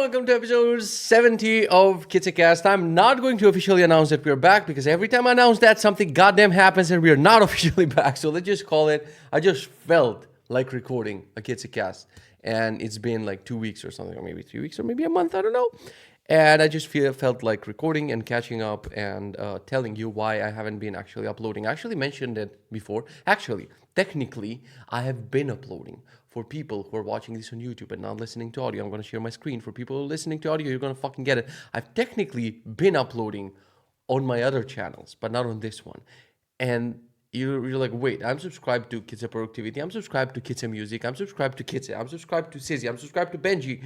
welcome to episode 70 of Kitzecast. I'm not going to officially announce that we're back because every time I announce that, something goddamn happens and we are not officially back. So let's just call it, I just felt like recording a Kitzecast. And it's been like 2 weeks or something, or maybe 3 weeks, or maybe a month, I don't know. And I just felt like recording and catching up and telling you why I haven't been actually uploading. I actually mentioned it before. Actually, technically, I have been uploading. For people who are watching this on YouTube and not listening to audio, I'm going to share my screen. For people who are listening to audio, you're going to fucking get it. I've technically been uploading on my other channels, but not on this one. And you're like, wait, I'm subscribed to Kitze Productivity, I'm subscribed to Kitze Music, I'm subscribed to Kitze, I'm subscribed to Sizzy, I'm subscribed to Benji.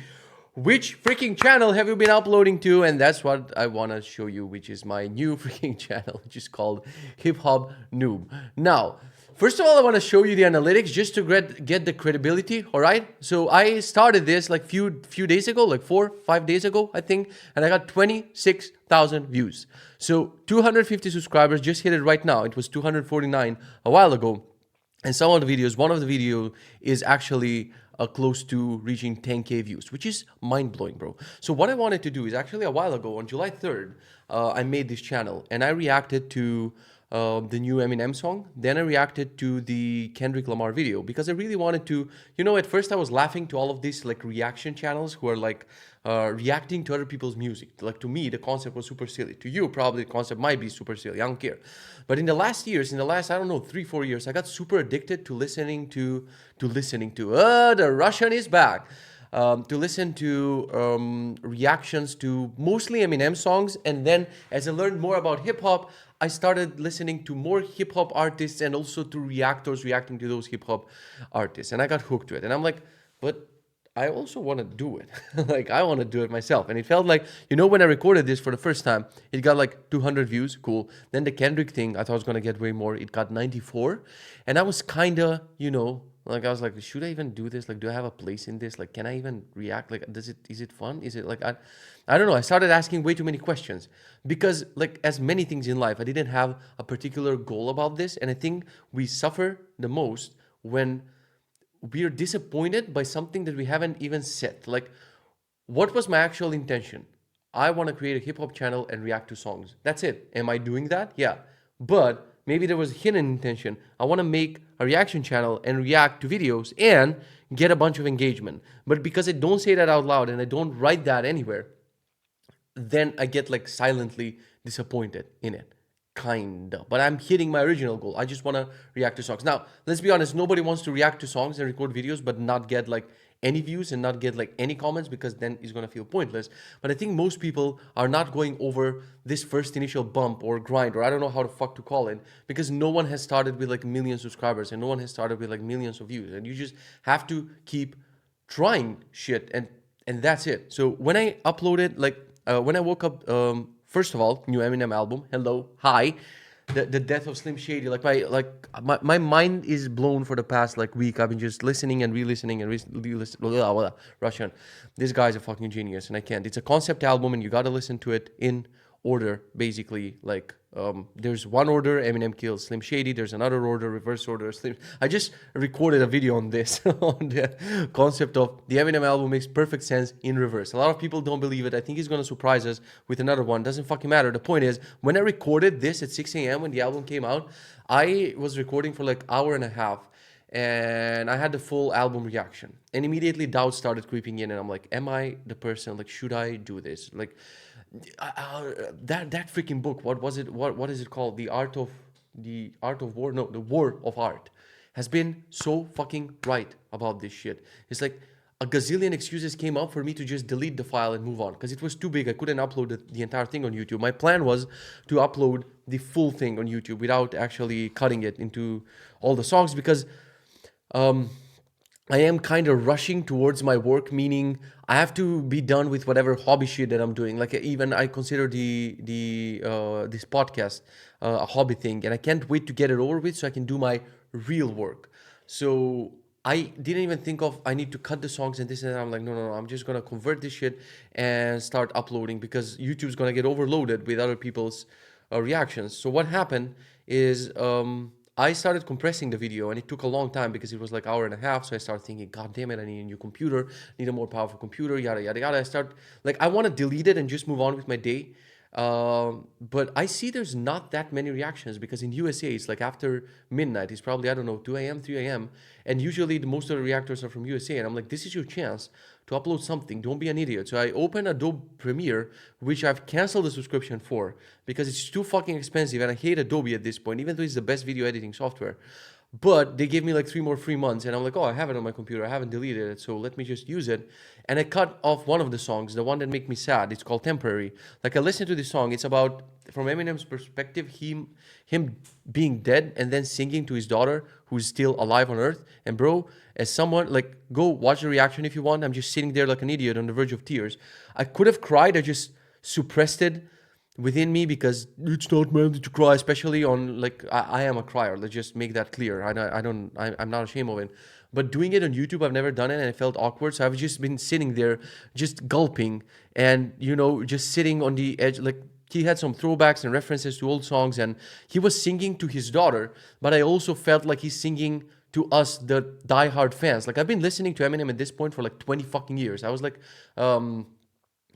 Which freaking channel have you been uploading to? And that's what I want to show you, which is my new freaking channel, which is called Hip Hop Noob. Now, first of all, I want to show you the analytics just to get the credibility, all right? So I started this like few days ago, like 4-5 days ago, I think, and I got 26,000 views. So 250 subscribers, just hit it right now. It was 249 a while ago. And some of the videos, one of the video is actually close to reaching 10K views, which is mind-blowing, bro. So what I wanted to do is actually a while ago, on July 3rd, I made this channel and I reacted to the new Eminem song. Then I reacted to the Kendrick Lamar video because I really wanted to, at first I was laughing to all of these like reaction channels who are like reacting to other people's music. Like to me, the concept was super silly. To you, probably the concept might be super silly. I don't care. But in the last, I don't know, 3-4 years, I got super addicted to listening to the Russian is back. To listen to reactions to mostly Eminem songs. And then as I learned more about hip hop, I started listening to more hip hop artists and also to reactors reacting to those hip hop artists. And I got hooked to it. And I'm like, but I also want to do it. Like, I want to do it myself. And it felt like, when I recorded this for the first time, it got like 200 views. Cool. Then the Kendrick thing, I thought it was going to get way more. It got 94. And I was kind of, like, I was like, should I even do this? Like, do I have a place in this? Like, can I even react? Like, is it fun? Is it like, I don't know. I started asking way too many questions because, like, as many things in life, I didn't have a particular goal about this. And I think we suffer the most when we are disappointed by something that we haven't even set. Like, what was my actual intention? I want to create a hip hop channel and react to songs. That's it. Am I doing that? Yeah. But maybe there was a hidden intention. I want to make a reaction channel and react to videos and get a bunch of engagement. But because I don't say that out loud and I don't write that anywhere, then I get like silently disappointed in it. Kinda. But I'm hitting my original goal. I just want to react to songs. Now, let's be honest, nobody wants to react to songs and record videos but not get like any views and not get like any comments because then it's going to feel pointless. But I think most people are not going over this first initial bump or grind, or I don't know how the fuck to call it, because no one has started with like a million subscribers and no one has started with like millions of views. And you just have to keep trying shit and that's it. So when I uploaded, like when I woke up, first of all, new Eminem album. Hello, hi. The death of Slim Shady. My mind is blown for the past like week. I've been just listening and re-listening and re-listening. Russian. This guy's a fucking genius, and I can't. It's a concept album, and you gotta listen to it in order. Basically, like there's one order, Eminem kills Slim Shady. There's another order, reverse order, Slim. I just recorded a video on this, on the concept of the Eminem album makes perfect sense in reverse. A lot of people don't believe it. I think he's gonna surprise us with another one. Doesn't fucking matter. The point is, when I recorded this at 6 a.m. when the album came out, I was recording for like hour and a half. And I had the full album reaction. And immediately doubts started creeping in. And I'm like, am I the person? Like, should I do this? Like, that freaking book, what was it? What is it called? The Art of War? No, The War of Art has been so fucking right about this shit. It's like a gazillion excuses came up for me to just delete the file and move on because it was too big. I couldn't upload the entire thing on YouTube. My plan was to upload the full thing on YouTube without actually cutting it into all the songs because I am kind of rushing towards my work, meaning I have to be done with whatever hobby shit that I'm doing. Like even I consider this podcast a hobby thing, and I can't wait to get it over with so I can do my real work. So I didn't even think of I need to cut the songs and this and that. I'm like, no, I'm just gonna convert this shit and start uploading because YouTube's gonna get overloaded with other people's reactions. So what happened is I started compressing the video, and it took a long time because it was like hour and a half. So I started thinking, God damn it, I need a new computer, need a more powerful computer, yada yada yada. I want to delete it and just move on with my day. But I see there's not that many reactions because in USA it's like after midnight. It's probably, I don't know, 2 a.m., 3 a.m. And usually most of the reactors are from USA. And I'm like, this is your chance to upload something. Don't be an idiot. So I open Adobe Premiere, which I've canceled the subscription for because it's too fucking expensive. And I hate Adobe at this point, even though it's the best video editing software. But they gave me like 3 more free months, and I'm like, oh, I have it on my computer. I haven't deleted it, so let me just use it. And I cut off one of the songs, the one that made me sad. It's called Temporary. Like I listened to this song. It's about, from Eminem's perspective, him being dead and then singing to his daughter who's still alive on Earth. And bro, as someone, like, go watch the reaction if you want. I'm just sitting there like an idiot on the verge of tears. I could have cried. I just suppressed it within me because it's not meant to cry, especially on, like, I am a crier. Let's just make that clear. I'm not ashamed of it. But doing it on YouTube, I've never done it, and it felt awkward. So I've just been sitting there, just gulping, and just sitting on the edge. Like, he had some throwbacks and references to old songs, and he was singing to his daughter. But I also felt like he's singing to us, the diehard fans. Like, I've been listening to Eminem at this point for like 20 fucking years. I was like, how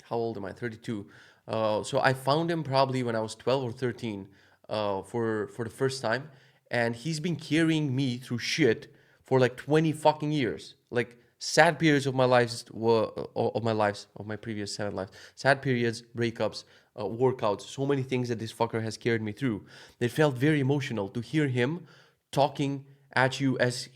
old am I? 32. So I found him probably when I was 12 or 13 for the first time, and he's been carrying me through shit for like 20 fucking years. Like, sad periods of my lives, of my previous 7 lives, sad periods, breakups, workouts, so many things that this fucker has carried me through. It felt very emotional to hear him talking at you as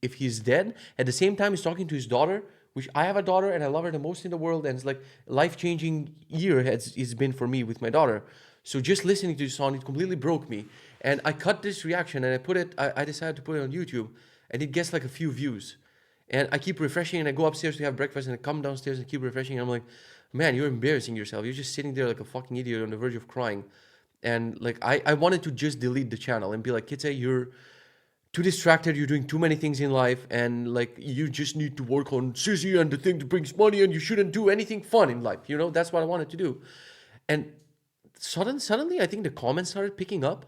if he's dead. At the same time, he's talking to his daughter, which I have a daughter and I love her the most in the world, and it's like life-changing year it's been for me with my daughter. So just listening to this song, it completely broke me. And I cut this reaction and I decided to put it on YouTube, and it gets like a few views. And I keep refreshing, and I go upstairs to have breakfast, and I come downstairs and keep refreshing, and I'm like, man, you're embarrassing yourself. You're just sitting there like a fucking idiot on the verge of crying. And like, I wanted to just delete the channel and be like, Kitze, you're too distracted, you're doing too many things in life, and like, you just need to work on sissy and the thing that brings money, and you shouldn't do anything fun in life. That's what I wanted to do. And suddenly I think the comments started picking up,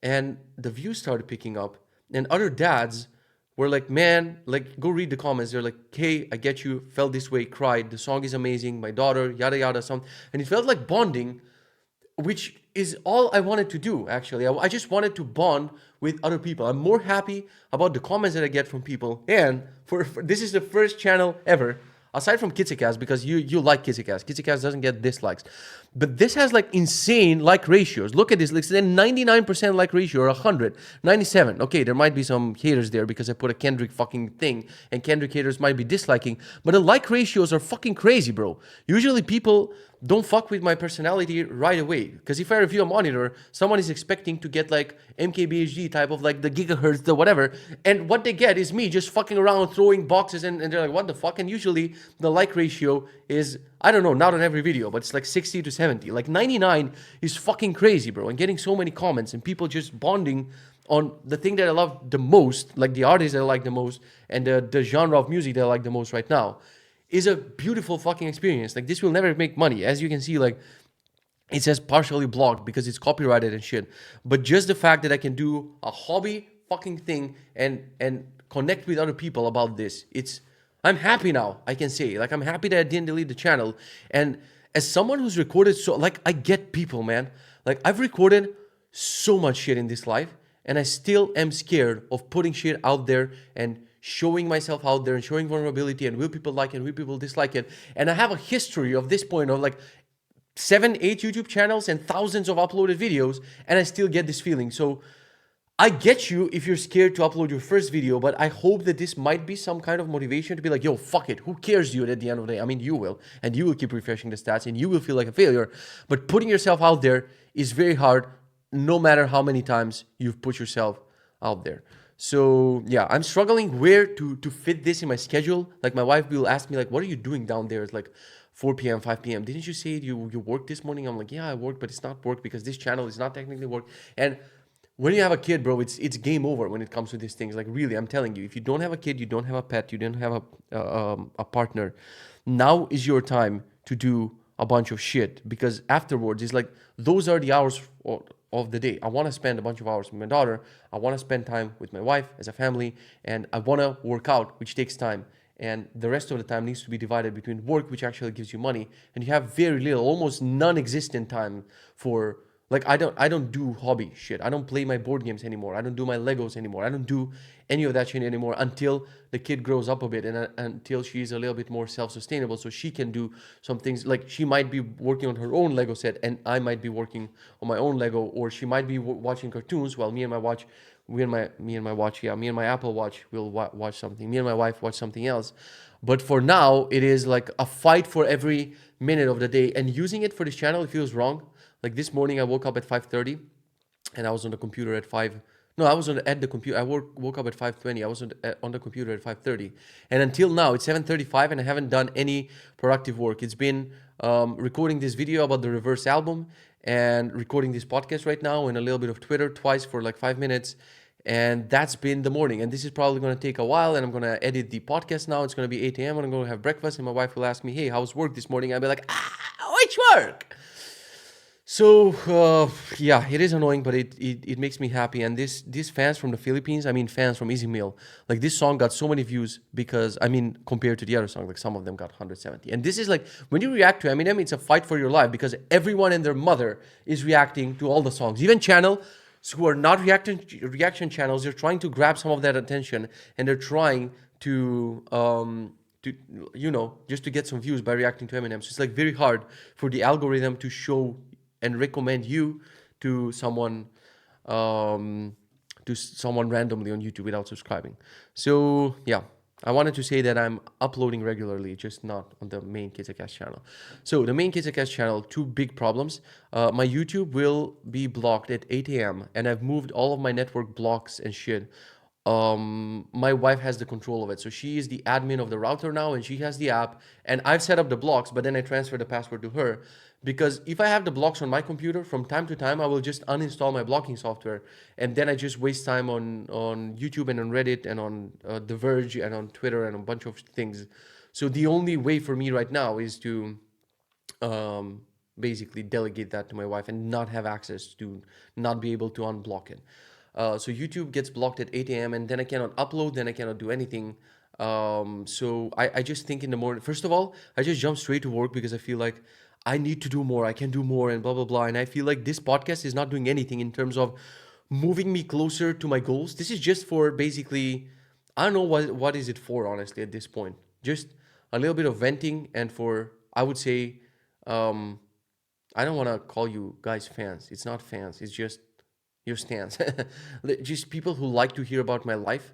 and the views started picking up, and other dads were like, man, like, go read the comments. They're like, hey, I get you, felt this way, cried, the song is amazing, my daughter, yada yada, something. And it felt like bonding, which is all I wanted to do, actually. I just wanted to bond with other people. I'm more happy about the comments that I get from people. And for this is the first channel ever, aside from Kitzecast, because you like Kitzecast. Kitzecast doesn't get dislikes. But this has like insane like ratios. Look at this. It's a 99% like ratio, or 100, 97. Okay, there might be some haters there because I put a Kendrick fucking thing, and Kendrick haters might be disliking. But the like ratios are fucking crazy, bro. Usually people don't fuck with my personality right away. Because if I review a monitor, someone is expecting to get like MKBHD type of like the gigahertz, the whatever. And what they get is me just fucking around throwing boxes, and they're like, what the fuck? And usually the like ratio is, I don't know, not on every video, but it's like 60 to 70. Like 99 is fucking crazy, bro. And getting so many comments and people just bonding on the thing that I love the most, like the artist that I like the most, and the genre of music that I like the most right now, is a beautiful fucking experience. Like, this will never make money. As you can see, like, it says partially blocked because it's copyrighted and shit. But just the fact that I can do a hobby fucking thing and connect with other people about this, I'm happy now, I can say. Like, I'm happy that I didn't delete the channel. And as someone who's recorded like, I get people, man. Like, I've recorded so much shit in this life, and I still am scared of putting shit out there and showing myself out there and showing vulnerability, and will people like it, will people dislike it. And I have a history of this point of like 7, 8 YouTube channels and thousands of uploaded videos, and I still get this feeling. So I get you if you're scared to upload your first video, but I hope that this might be some kind of motivation to be like, yo, fuck it, who cares, dude, at the end of the day? I mean, you will, and you will keep refreshing the stats, and you will feel like a failure. But putting yourself out there is very hard, no matter how many times you've put yourself out there. So yeah, I'm struggling where to fit this in my schedule. Like, my wife will ask me like, what are you doing down there? It's like 4 p.m., 5 p.m. Didn't you say you worked this morning? I'm like, yeah, I worked, but it's not work because this channel is not technically work. And when you have a kid, bro, it's game over when it comes to these things. Like, really, I'm telling you, if you don't have a kid, you don't have a pet, you don't have a partner, now is your time to do a bunch of shit, because afterwards it's like, those are the hours of the day. I want to spend a bunch of hours with my daughter. I want to spend time with my wife as a family, and I want to work out, which takes time. And the rest of the time needs to be divided between work, which actually gives you money, and you have very little, almost non-existent time for, like, I don't do hobby shit. I don't play my board games anymore. I don't do my Legos anymore. I don't do any of that shit anymore until the kid grows up a bit, and until she's a little bit more self-sustainable, so she can do some things. Like, she might be working on her own Lego set, and I might be working on my own Lego, or she might be watching cartoons while me and my Apple Watch will watch something. Me and my wife watch something else. But for now, it is like a fight for every minute of the day, and using it for this channel, it feels wrong. Like this morning, I woke up at 5:30, and I was on the computer at 5. No, I was at the computer. I woke up at 5:20. I was on the computer at 5:30, and until now it's 7:35, and I haven't done any productive work. It's been recording this video about the reverse album, and recording this podcast right now, and a little bit of Twitter twice for like 5 minutes. And that's been the morning. And this is probably going to take a while. And I'm going to edit the podcast now. It's going to be 8 a.m. and I'm going to have breakfast. And my wife will ask me, hey, how's work this morning? I'll be like, which work? So, yeah, it is annoying, but it makes me happy. And these fans from the Philippines, I mean, fans from Easy Meal, like this song got so many views because, I mean, compared to the other song, like some of them got 170. And this is like, when you react to Eminem, it's a fight for your life because everyone and their mother is reacting to all the songs. Even channel who are not reaction channels, they're trying to grab some of that attention, and they're trying to just to get some views by reacting to Eminem. So it's like very hard for the algorithm to show and recommend you to someone randomly on YouTube without subscribing. So yeah, I wanted to say that I'm uploading regularly, just not on the main Kitzecast channel. So the main Kitzecast channel, two big problems. My YouTube will be blocked at 8 a.m. and I've moved all of my network blocks and shit. My wife has the control of it. So she is the admin of the router now, and she has the app, and I've set up the blocks, but then I transfer the password to her. Because if I have the blocks on my computer, from time to time, I will just uninstall my blocking software. And then I just waste time on YouTube and on Reddit and on The Verge and on Twitter and a bunch of things. So the only way for me right now is to basically delegate that to my wife and not have access to, not be able to unblock it. So YouTube gets blocked at 8 a.m. and then I cannot upload, then I cannot do anything. So I just think in the morning, first of all, I just jump straight to work because I feel like I need to do more, I can do more, and blah, blah, blah. And I feel like this podcast is not doing anything in terms of moving me closer to my goals. This is just for basically, I don't know what is it for, honestly, at this point. Just a little bit of venting, and for, I would say, I don't want to call you guys fans. It's not fans, it's just your stance. Just people who like to hear about my life,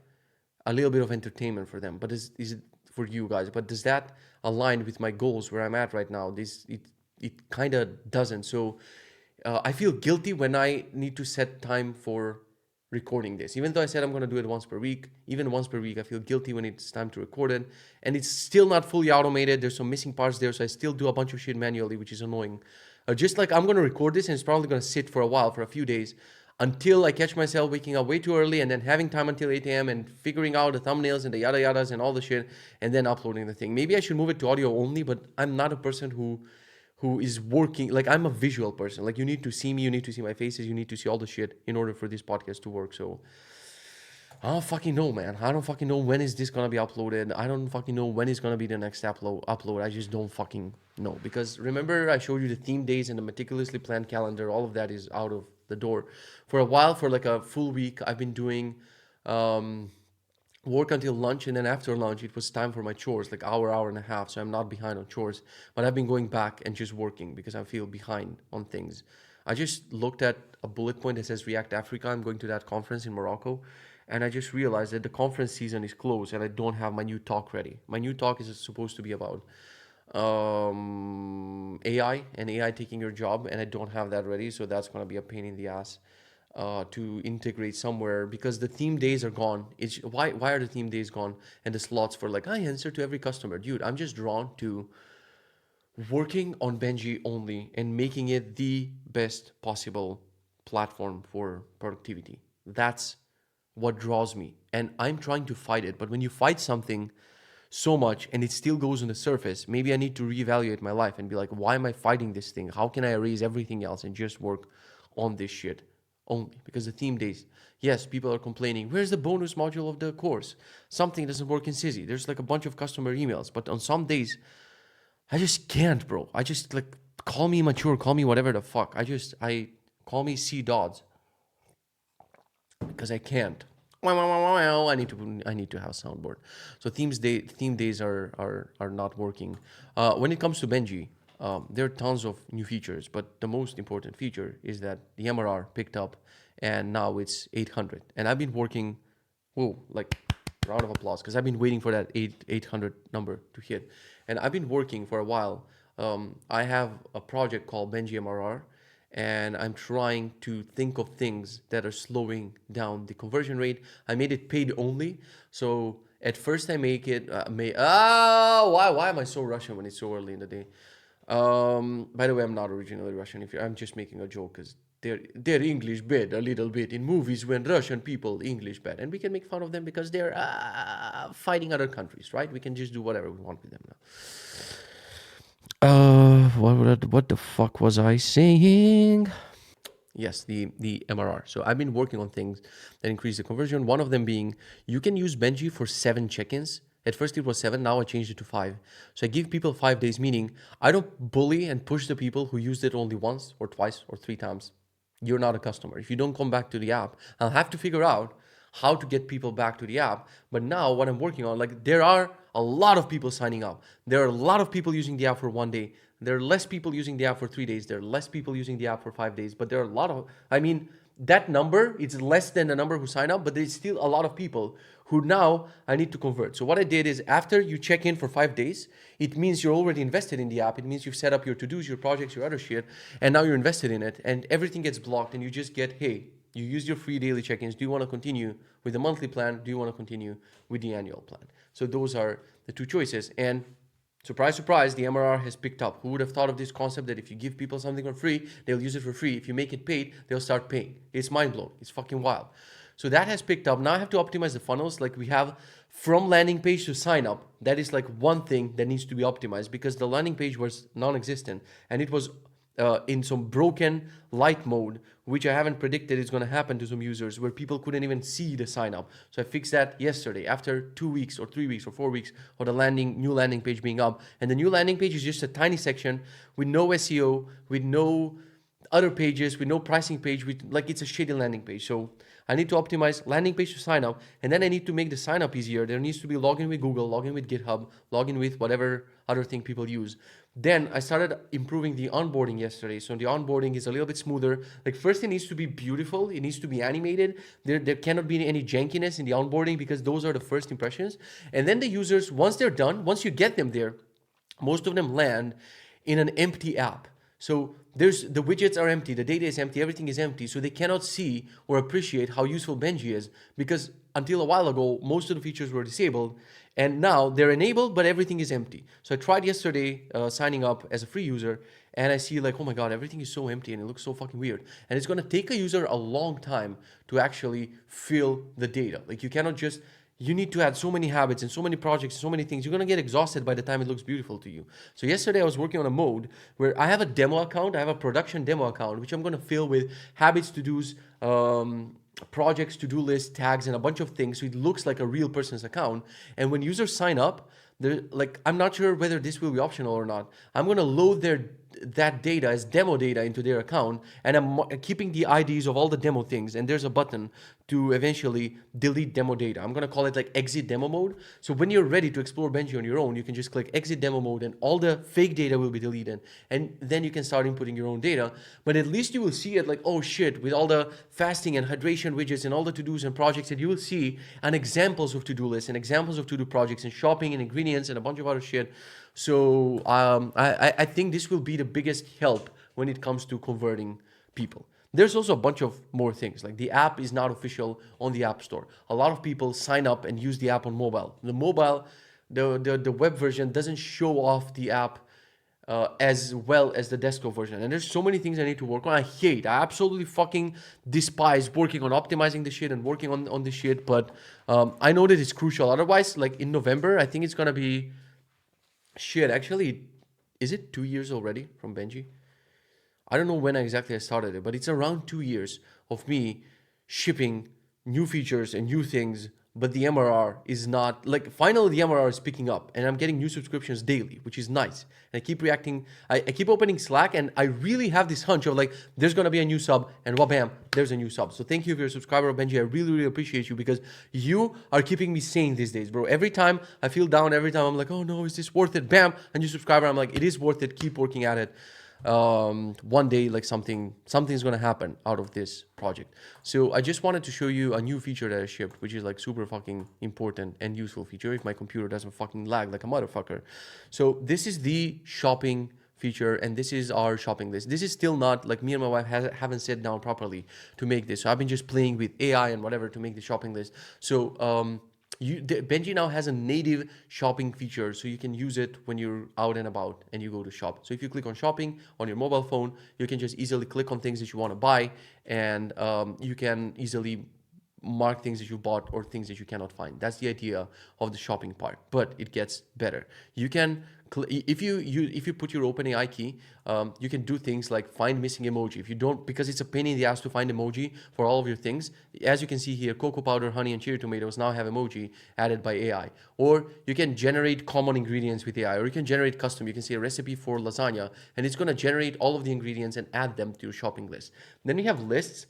a little bit of entertainment for them. But is it for you guys? But does that align with my goals where I'm at right now? It kind of doesn't. So I feel guilty when I need to set time for recording this. Even though I said I'm going to do it once per week, even once per week, I feel guilty when it's time to record it. And it's still not fully automated. There's some missing parts there. So I still do a bunch of shit manually, which is annoying. Just like I'm going to record this and it's probably going to sit for a while, for a few days, until I catch myself waking up way too early and then having time until 8 a.m. and figuring out the thumbnails and the yada yadas and all the shit, and then uploading the thing. Maybe I should move it to audio only, but I'm not a person who is working, like I'm a visual person. Like you need to see me, you need to see my faces, you need to see all the shit in order for this podcast to work. So I don't fucking know, man. I don't fucking know when is this gonna be uploaded. I don't fucking know when is gonna be the next upload. I just don't fucking know. Because remember I showed you the theme days and the meticulously planned calendar. All of that is out of the door. For a while, for like a full week, I've been doing work until lunch, and then after lunch it was time for my chores, like hour and a half. So I'm not behind on chores, but I've been going back and just working because I feel behind on things. I just looked at a bullet point that says React Africa. I'm going to that conference in Morocco, and I just realized that the conference season is closed and I don't have my new talk ready. My new talk is supposed to be about AI and AI taking your job, and I don't have that ready, so that's going to be a pain in the ass to integrate somewhere, because the theme days are gone. It's why are the theme days gone and the slots for like I answer to every customer? Dude, I'm just drawn to working on Benji only and making it the best possible platform for productivity. That's what draws me, and I'm trying to fight it. But when you fight something so much and it still goes on the surface, maybe I need to reevaluate my life and be like, why am I fighting this thing? How can I erase everything else and just work on this shit? only because the theme days. Yes, people are complaining. Where's the bonus module of the course? Something doesn't work in Sizzy. There's like a bunch of customer emails, but on some days, I just can't, bro. I just like call me immature, call me whatever the fuck. I call me C Dodds because I can't. I need to have soundboard. So theme days are not working. When it comes to Benji, there are tons of new features, but the most important feature is that the MRR picked up, and now it's 800. And I've been working, whoa, like round of applause, because I've been waiting for that 800 number to hit, and I've been working for a while. I have a project called Benji MRR, and I'm trying to think of things that are slowing down the conversion rate. I made it paid only. So at first I make it, why am I so Russian when it's so early in the day? By the way, I'm not originally Russian. I'm just making a joke because they're English bad a little bit in movies when Russian people English bad, and we can make fun of them because they're fighting other countries, right? We can just do whatever we want with them now. What the fuck was I saying? Yes, the MRR. So I've been working on things that increase the conversion. One of them being you can use Benji for 7 check-ins. At first it was 7, now I changed it to 5. So I give people 5 days, meaning I don't bully and push the people who used it only once or twice or 3 times. You're not a customer. If you don't come back to the app, I'll have to figure out how to get people back to the app. But now what I'm working on, like there are a lot of people signing up. There are a lot of people using the app for 1 day. There are less people using the app for 3 days. There are less people using the app for 5 days. But there are a lot of, that number, it's less than the number who sign up, but there's still a lot of people who now I need to convert. So what I did is after you check in for 5 days, it means you're already invested in the app. It means you've set up your to-dos, your projects, your other shit, and now you're invested in it, and everything gets blocked, and you just get, hey, you used your free daily check-ins. Do you want to continue with the monthly plan? Do you want to continue with the annual plan? So those are the two choices. And surprise, surprise, the MRR has picked up. Who would have thought of this concept that if you give people something for free, they'll use it for free. If you make it paid, they'll start paying. It's mind-blowing. It's fucking wild. So that has picked up. Now I have to optimize the funnels. Like we have from landing page to sign up. That is like one thing that needs to be optimized because the landing page was non-existent and it was in some broken light mode, which I haven't predicted is going to happen to some users where people couldn't even see the sign up. So I fixed that yesterday after 2 weeks or 3 weeks or 4 weeks of the new landing page being up. And the new landing page is just a tiny section with no SEO, with no other pages, with no pricing page, with like it's a shitty landing page. So I need to optimize landing page to sign up, and then I need to make the sign up easier. There needs to be login with Google, login with GitHub, login with whatever other thing people use. Then I started improving the onboarding yesterday. So the onboarding is a little bit smoother. Like first it needs to be beautiful. It needs to be animated. There cannot be any jankiness in the onboarding because those are the first impressions. And then the users, once they're done, once you get them there, most of them land in an empty app. So the widgets are empty, the data is empty, everything is empty. So they cannot see or appreciate how useful Benji is because until a while ago, most of the features were disabled and now they're enabled, but everything is empty. So I tried yesterday signing up as a free user and I see like, oh my God, everything is so empty and it looks so fucking weird. And it's gonna take a user a long time to actually fill the data. Like you cannot just, you need to add so many habits and so many projects, so many things. You're going to get exhausted by the time it looks beautiful to you. So yesterday I was working on a mode where I have a demo account. I have a production demo account, which I'm going to fill with habits, to-dos, projects, to-do lists, tags, and a bunch of things. So it looks like a real person's account. And when users sign up, they're like, I'm not sure whether this will be optional or not. I'm going to load that data as demo data into their account, and I'm keeping the IDs of all the demo things, and there's a button to eventually delete demo data. I'm going to call it like exit demo mode. So when you're ready to explore Benji on your own, you can just click exit demo mode and all the fake data will be deleted, and then you can start inputting your own data. But at least you will see it like, oh shit, with all the fasting and hydration widgets and all the to-dos and projects that you will see, and examples of to-do lists and examples of to-do projects and shopping and ingredients and a bunch of other shit. So I think this will be the biggest help when it comes to converting people. There's also a bunch of more things, like the app is not official on the App Store. A lot of people sign up and use the app on mobile. The web version doesn't show off the app as well as the desktop version. And there's so many things I need to work on. I absolutely fucking despise working on optimizing the shit and working on the shit. But I know that it's crucial. Otherwise, like in November, I think it's going to be shit. Actually, is it 2 years already from Benji? I don't know when exactly I started it, but it's around 2 years of me shipping new features and new things. But the MRR is not like finally the MRR is picking up, and I'm getting new subscriptions daily, which is nice. And I keep reacting, I keep opening Slack, and I really have this hunch of like there's gonna be a new sub, and wabam, there's a new sub. So thank you if you're a subscriber, Benji. I really, really appreciate you because you are keeping me sane these days, bro. Every time I feel down, every time I'm like, oh no, is this worth it? Bam, a new subscriber. I'm like, it is worth it. Keep working at it. One day like something's gonna happen out of this project. So I just wanted to show you a new feature that I shipped, which is like super fucking important and useful feature if my computer doesn't fucking lag like a motherfucker. So this is the shopping feature, and this is our shopping list. This is still not like me and my wife haven't sat down properly to make this, so I've been just playing with AI and whatever to make the shopping list. So Benji now has a native shopping feature, so you can use it when you're out and about and you go to shop. So if you click on shopping on your mobile phone, you can just easily click on things that you want to buy, and you can easily mark things that you bought or things that you cannot find. That's the idea of the shopping part, but it gets better. You can if you put your OpenAI key, you can do things like find missing emoji. If you don't, because it's a pain in the ass to find emoji for all of your things. As you can see here, cocoa powder, honey, and cherry tomatoes now have emoji added by AI. Or you can generate common ingredients with AI, or you can generate custom. You can say a recipe for lasagna, and it's going to generate all of the ingredients and add them to your shopping list. Then you have lists,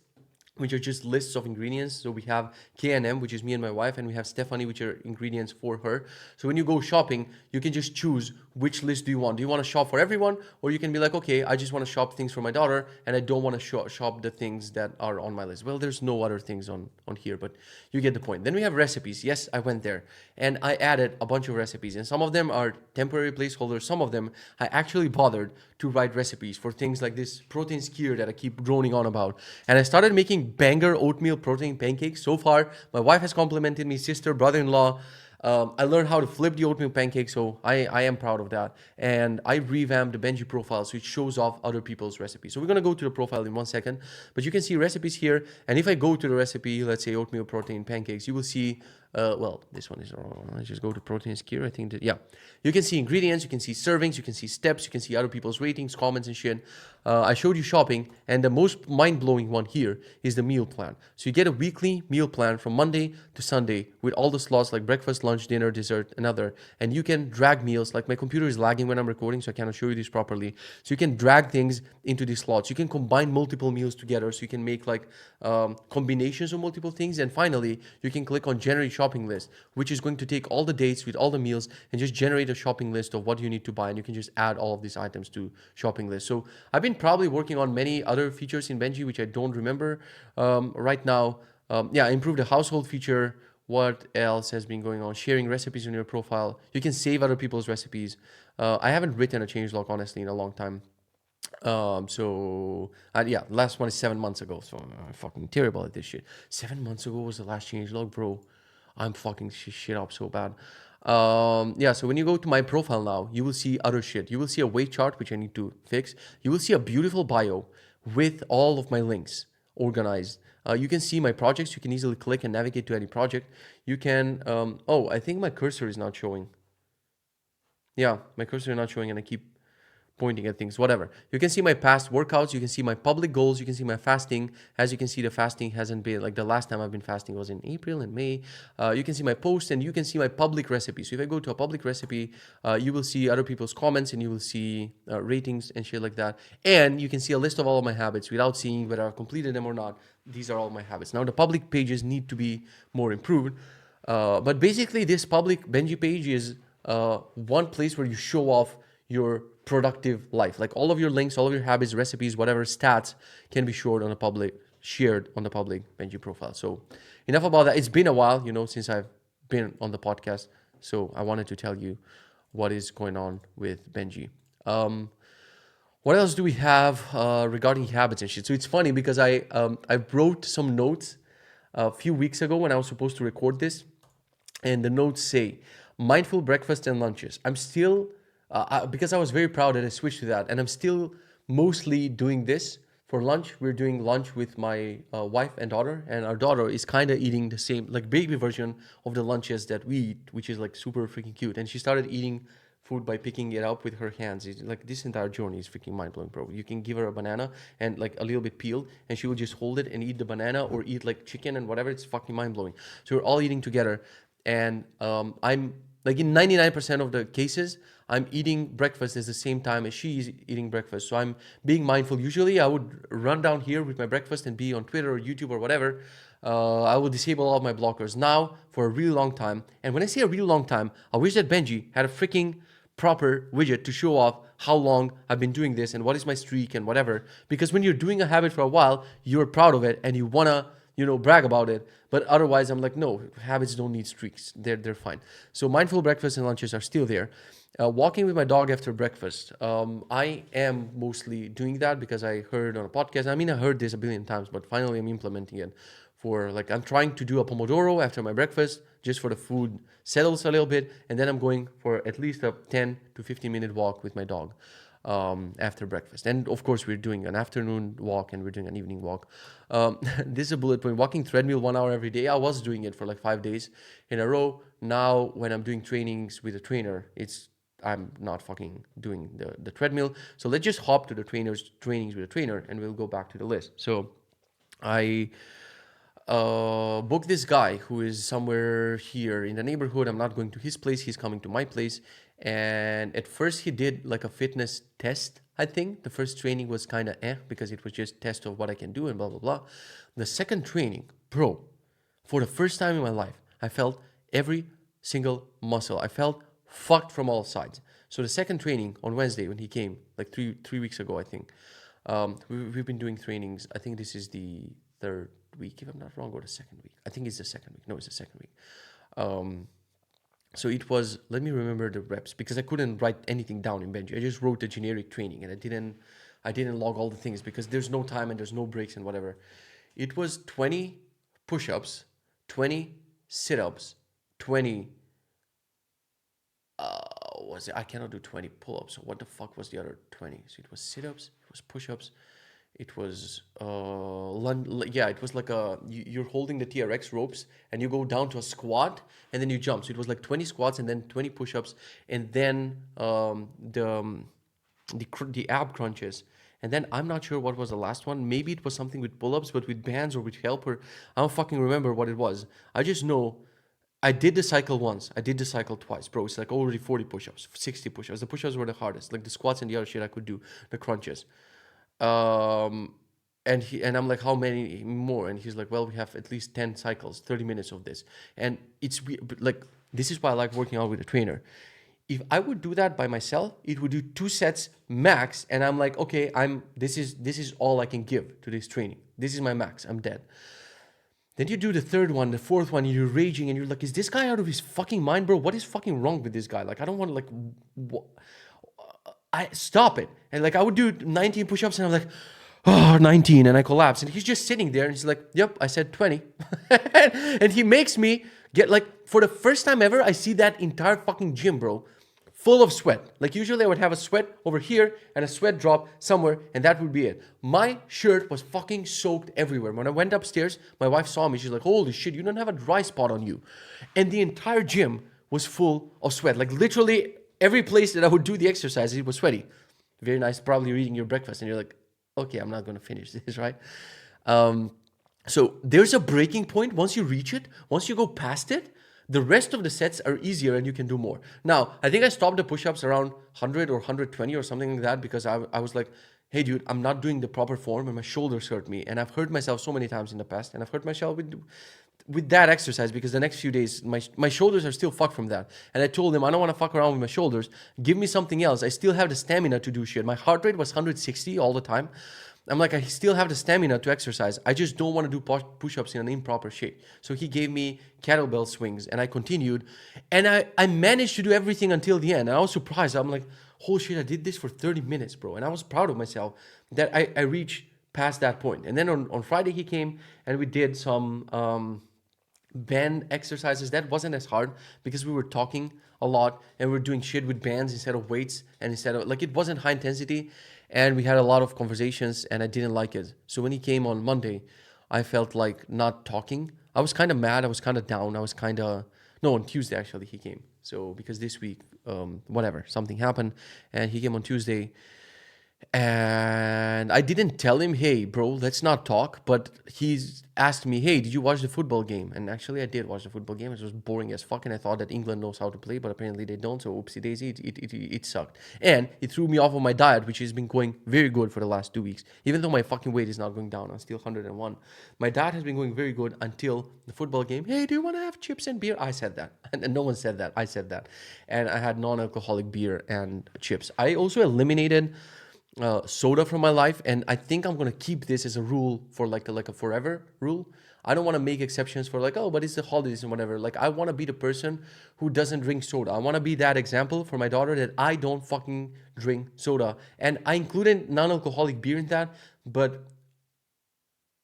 which are just lists of ingredients. So we have K&M, which is me and my wife, and we have Stephanie, which are ingredients for her. So when you go shopping, you can just choose which list do you want. Do you want to shop for everyone? Or you can be like, okay, I just want to shop things for my daughter, and I don't want to shop the things that are on my list. Well, there's no other things on here, but you get the point. Then we have recipes. Yes, I went there, and I added a bunch of recipes, and some of them are temporary placeholders. Some of them I actually bothered to write recipes for things like this protein skyr that I keep droning on about. And I started making banger oatmeal protein pancakes. So far, my wife has complimented me, sister, brother-in-law. I learned how to flip the oatmeal pancake, so I am proud of that. And I revamped the Benji profile so it shows off other people's recipes. So we're gonna go to the profile in 1 second, but you can see recipes here. And if I go to the recipe, let's say oatmeal protein pancakes, you will see, well, this one is wrong. Let's just go to protein skyr. I think that, yeah. You can see ingredients, you can see servings, you can see steps, you can see other people's ratings, comments, and shit. I showed you shopping, and the most mind-blowing one here is the meal plan. So you get a weekly meal plan from Monday to Sunday with all the slots like breakfast, lunch, dinner, dessert, and other. And you can drag meals. Like my computer is lagging when I'm recording, so I cannot show you this properly. So you can drag things into these slots. You can combine multiple meals together, so you can make like combinations of multiple things. And finally, you can click on generate shopping list, which is going to take all the dates with all the meals and just generate a shopping list of what you need to buy, and you can just add all of these items to shopping list. So I've been probably working on many other features in Benji which I don't remember right now. Yeah, I improved the household feature. What else has been going on? Sharing recipes on your profile. You can save other people's recipes. I haven't written a changelog honestly in a long time. Yeah, last one is 7 months ago, so I'm fucking terrible at this shit. 7 months ago was the last changelog, bro. I'm fucking shit up so bad. Yeah, so when you go to my profile now, you will see other shit. You will see a weight chart, which I need to fix. You will see a beautiful bio with all of my links organized. You can see my projects. You can easily click and navigate to any project. You can, oh, I think my cursor is not showing. Yeah, my cursor is not showing, and I keep pointing at things, whatever. You can see my past workouts. You can see my public goals. You can see my fasting. As you can see, the fasting hasn't been, like the last time I've been fasting was in April and May. You can see my posts, and you can see my public recipe. So if I go to a public recipe, you will see other people's comments, and you will see ratings and shit like that. And you can see a list of all of my habits without seeing whether I've completed them or not. These are all my habits. Now the public pages need to be more improved. But basically this public Benji page is one place where you show off your productive life. Like all of your links, all of your habits, recipes, whatever stats can be shared on the public Benji profile. So enough about that. It's been a while, since I've been on the podcast. So I wanted to tell you what is going on with Benji. What else do we have regarding habits and shit? So it's funny because I wrote some notes a few weeks ago when I was supposed to record this, and the notes say mindful breakfast and lunches. I'm still because I was very proud that I switched to that, and I'm still mostly doing this for lunch. We're doing lunch with my wife and daughter, and our daughter is kind of eating the same, like baby version of the lunches that we eat, which is like super freaking cute. And she started eating food by picking it up with her hands. It's like this entire journey is freaking mind blowing, bro. You can give her a banana and like a little bit peeled, and she will just hold it and eat the banana or eat like chicken and whatever. It's fucking mind blowing. So we're all eating together, and I'm like in 99% of the cases, I'm eating breakfast at the same time as she's eating breakfast. So I'm being mindful. Usually I would run down here with my breakfast and be on Twitter or YouTube or whatever. I will disable all of my blockers now for a really long time. And when I say a really long time, I wish that Benji had a freaking proper widget to show off how long I've been doing this and what is my streak and whatever. Because when you're doing a habit for a while, you're proud of it and you wanna, brag about it. But otherwise, I'm like, no, habits don't need streaks. They're fine. So mindful breakfasts and lunches are still there. Walking with my dog after breakfast. I am mostly doing that because I heard on a podcast. I mean, I heard this a billion times, but finally I'm implementing it. I'm trying to do a Pomodoro after my breakfast, just for the food settles a little bit, and then I'm going for at least a 10 to 15 minute walk with my dog after breakfast. And of course, we're doing an afternoon walk and we're doing an evening walk. This is a bullet point. Walking treadmill 1 hour every day. I was doing it for like 5 days in a row. Now, when I'm doing trainings with a trainer, I'm not fucking doing the treadmill. So let's just hop to the trainings with a trainer, and we'll go back to the list. So I booked this guy who is somewhere here in the neighborhood. I'm not going to his place. He's coming to my place. And at first he did like a fitness test. I think the first training was kind of because it was just test of what I can do and blah, blah, blah. The second training, bro, for the first time in my life, I felt every single muscle. I felt fucked from all sides. So the second training on Wednesday when he came, like three weeks ago, I think, we've been doing trainings. I think this is the third week, if I'm not wrong, or the second week. I think it's the second week. No, it's the second week. So it was, let me remember the reps, because I couldn't write anything down in Benji. I just wrote the generic training, and I didn't log all the things because there's no time and there's no breaks and whatever. It was 20 push-ups, 20 sit-ups, 20 I cannot do 20 pull-ups. So what the fuck was the other 20? So it was sit-ups, it was push-ups, it was it was like you're holding the TRX ropes and you go down to a squat and then you jump. So it was like 20 squats and then 20 push-ups and then the ab crunches. And then I'm not sure what was the last one. Maybe it was something with pull-ups, but with bands or with help, or I don't fucking remember what it was. I just know I did the cycle once. I did the cycle twice, bro. It's like already 40 push-ups, 60 push-ups. The push-ups were the hardest. Like the squats and the other shit I could do, the crunches. And I'm like, how many more? And he's like, well, we have at least 10 cycles, 30 minutes of this. And it's like, this is why I like working out with a trainer. If I would do that by myself, it would do 2 sets max. And I'm like, okay, this is all I can give to this training. This is my max. I'm dead. Then you do the third one, the fourth one, and you're raging, and you're like, is this guy out of his fucking mind, bro? What is fucking wrong with this guy? Like, I don't want to, I stop it. And like, I would do 19 push-ups, and I'm like, 19, and I collapse. And he's just sitting there, and he's like, yep, I said 20. And he makes me get, like, for the first time ever, I see that entire fucking gym, bro, full of sweat. Like, usually I would have a sweat over here and a sweat drop somewhere, and that would be it. My shirt was fucking soaked everywhere. When I went upstairs, my wife saw me. She's like, holy shit, you don't have a dry spot on you. And the entire gym was full of sweat. Like, literally every place that I would do the exercise, it was sweaty. Very nice, probably eating your breakfast, and you're like, okay, I'm not going to finish this, right? So there's a breaking point. Once you reach it, once you go past it, the rest of the sets are easier and you can do more. Now, I think I stopped the push-ups around 100 or 120 or something like that because I was like, hey, dude, I'm not doing the proper form and my shoulders hurt me. And I've hurt myself so many times in the past, and I've hurt myself with that exercise because the next few days, my shoulders are still fucked from that. And I told him, I don't want to fuck around with my shoulders. Give me something else. I still have the stamina to do shit. My heart rate was 160 all the time. I'm like, I still have the stamina to exercise. I just don't want to do push-ups in an improper shape. So he gave me kettlebell swings and I continued. And I managed to do everything until the end. And I was surprised. I'm like, holy shit, I did this for 30 minutes, bro. And I was proud of myself that I reached past that point. And then on Friday he came and we did some band exercises. That wasn't as hard because we were talking a lot and we were doing shit with bands instead of weights and instead of, like, it wasn't high intensity. And we had a lot of conversations and I didn't like it. So when he came on Monday, I felt like not talking. I was kind of mad. I was kind of down. On Tuesday actually he came. So because this week, whatever, something happened, and he came on Tuesday, and I didn't tell him, hey, bro, let's not talk. But he's asked me, hey, did you watch the football game? And actually, I did watch the football game. It was boring as fuck. And I thought that England knows how to play, but apparently they don't. So, oopsie daisy, it sucked. And it threw me off of my diet, which has been going very good for the last 2 weeks. Even though my fucking weight is not going down, I'm still 101. My diet has been going very good until the football game. Hey, do you want to have chips and beer? I said that. And no one said that. I said that. And I had non alcoholic beer and chips. I also eliminated soda from my life, and I think I'm gonna keep this as a rule for like a forever rule. I don't want to make exceptions for like, oh, but it's the holidays and whatever. Like, I want to be the person who doesn't drink soda. I want to be that example for my daughter that I don't fucking drink soda. And I included non-alcoholic beer in that, but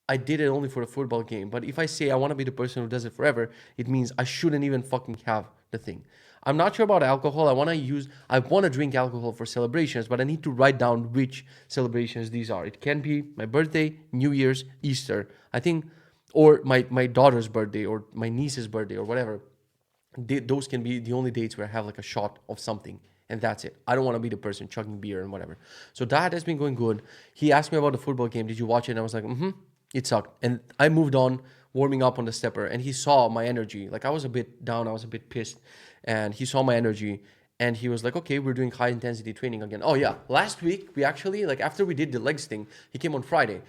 I did it only for the football game. But if I say I want to be the person who does it forever, it means I shouldn't even fucking have the thing. I'm not sure about alcohol. I want to drink alcohol for celebrations, but I need to write down which celebrations these are. It can be my birthday, New Year's, Easter, I think, or my daughter's birthday or my niece's birthday or whatever. Those can be the only dates where I have like a shot of something. And that's it. I don't want to be the person chugging beer and whatever. So that has been going good. He asked me about the football game. Did you watch it? And I was like, it sucked. And I moved on, warming up on the stepper. And he saw my energy. Like, I was a bit down. I was a bit pissed. And he saw my energy. And he was like, okay, we're doing high intensity training again. Oh, yeah. Last week, we actually, like, after we did the legs thing, he came on Friday.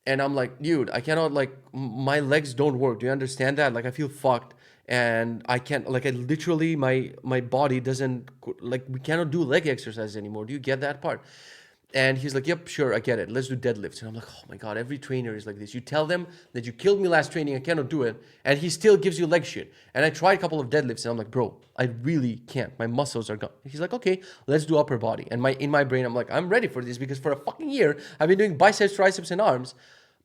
And I'm like, dude, I cannot, like, my legs don't work. Do you understand that? Like, I feel fucked. And I can't, like, I literally, my body doesn't, like, we cannot do leg exercises anymore. Do you get that part? And he's like, yep, sure, I get it. Let's do deadlifts. And I'm like, oh my God, every trainer is like this. You tell them that you killed me last training, I cannot do it. And he still gives you leg shit. And I tried a couple of deadlifts and I'm like, bro, I really can't. My muscles are gone. He's like, okay, let's do upper body. And in my brain, I'm like, I'm ready for this because for a fucking year, I've been doing biceps, triceps, and arms.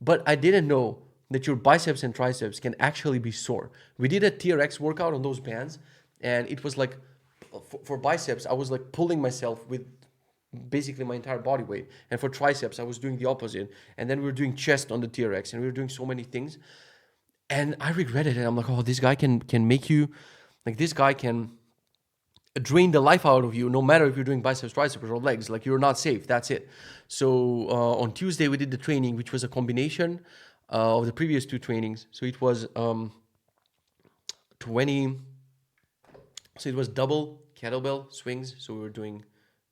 But I didn't know that your biceps and triceps can actually be sore. We did a TRX workout on those bands. And it was like, for biceps, I was like pulling myself with basically my entire body weight, and for triceps I was doing the opposite, and then we were doing chest on the TRX, and we were doing so many things, and I regretted it. I'm like, oh, this guy can make you, like, this guy can drain the life out of you, no matter if you're doing biceps, triceps, or legs. Like, you're not safe. That's it. So on Tuesday we did the training, which was a combination of the previous two trainings. So it was 20. So it was double kettlebell swings. So we were doing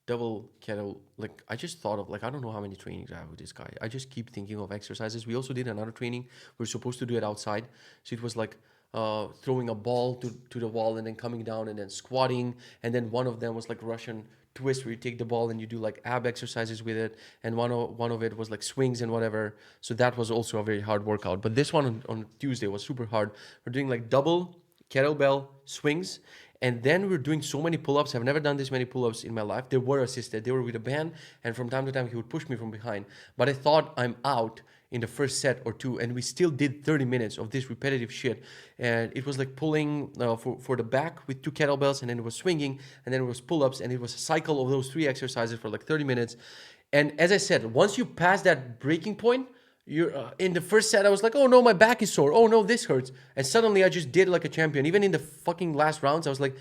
double kettle, like, I just thought of, like, I don't know how many trainings I have with this guy. I just keep thinking of exercises. We also did another training. We're supposed to do it outside. So it was like throwing a ball to the wall and then coming down and then squatting. And then one of them was like Russian twist, where you take the ball and you do like ab exercises with it. And one of it was like swings and whatever. So that was also a very hard workout. But this one on Tuesday was super hard. We're doing like double kettlebell swings. And then we're doing so many pull-ups. I've never done this many pull-ups in my life. They were assisted. They were with a band. And from time to time, he would push me from behind. But I thought I'm out in the first set or two. And we still did 30 minutes of this repetitive shit. And it was like pulling for the back with two kettlebells. And then it was swinging. And then it was pull-ups. And it was a cycle of those 3 exercises for like 30 minutes. And as I said, once you pass that breaking point, you're in the first set, I was like, oh no, my back is sore. Oh no, this hurts. And suddenly I just did like a champion. Even in the fucking last rounds, I was like,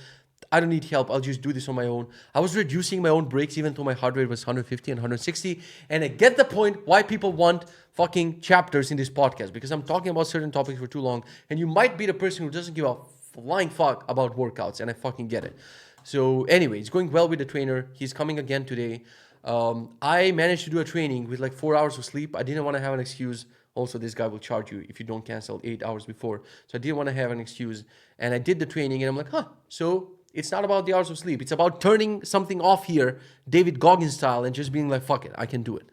I don't need help. I'll just do this on my own. I was reducing my own breaks, even though my heart rate was 150 and 160. And I get the point why people want fucking chapters in this podcast, because I'm talking about certain topics for too long. And you might be the person who doesn't give a flying fuck about workouts. And I fucking get it. So anyway, it's going well with the trainer. He's coming again today. I managed to do a training with like 4 hours of sleep. I didn't want to have an excuse. Also, this guy will charge you if you don't cancel 8 hours before. So I didn't want to have an excuse. And I did the training and I'm like, so it's not about the hours of sleep. It's about turning something off here, David Goggins style, and just being like, fuck it, I can do it.